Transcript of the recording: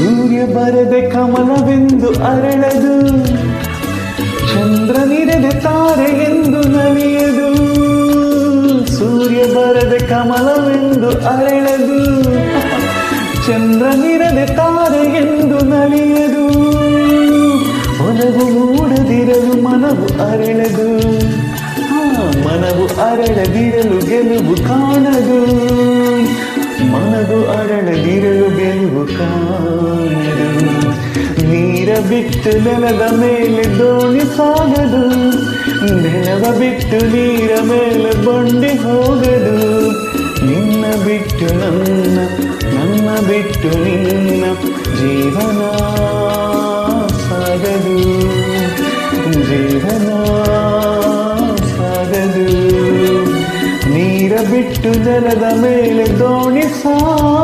ಸೂರ್ಯ ಬರದೆ ಕಮಲವೆಂದು ಅರಳದು, ಚಂದ್ರನಿರದೆ ತಾರೆ ಎಂದು ನಲಿಯದು. ಸೂರ್ಯ ಬರದೆ ಕಮಲವೆಂದು ಅರಳದು, ಚಂದ್ರನಿರದೆ ತಾರೆ ಎಂದು ನಲಿಯದು. ಒಲವು ಮೂಡದಿರಲು ಮನವು ಅರಳದು, ಮನವು ಅರಳದಿರಲು ಗೆಲುವು ಕಾಣದು. ಮನವು ಅರಳದಿರಲು ಗೆಲುವು ಕಾಣದು. ನೀರ ಬಿಟ್ಟು ನೆಲದ ಮೇಲೆ ದೋಣಿ ಸಾಗದು, ನೆಲವ ಬಿಟ್ಟು ನೀರ ಮೇಲೆ ಬಂಡಿ ಹೋಗದು. ನಿನ್ನ ಬಿಟ್ಟು ನನ್ನ, ನನ್ನ ಬಿಟ್ಟು ನಿನ್ನ ಜೀವನ ಸಾಗದು, ಜೀವನ ಸಾಗದು. ನೀರ ಬಿಟ್ಟು ನೆಲದ ಮೇಲೆ ದೋಣಿ ಸಾಗದು.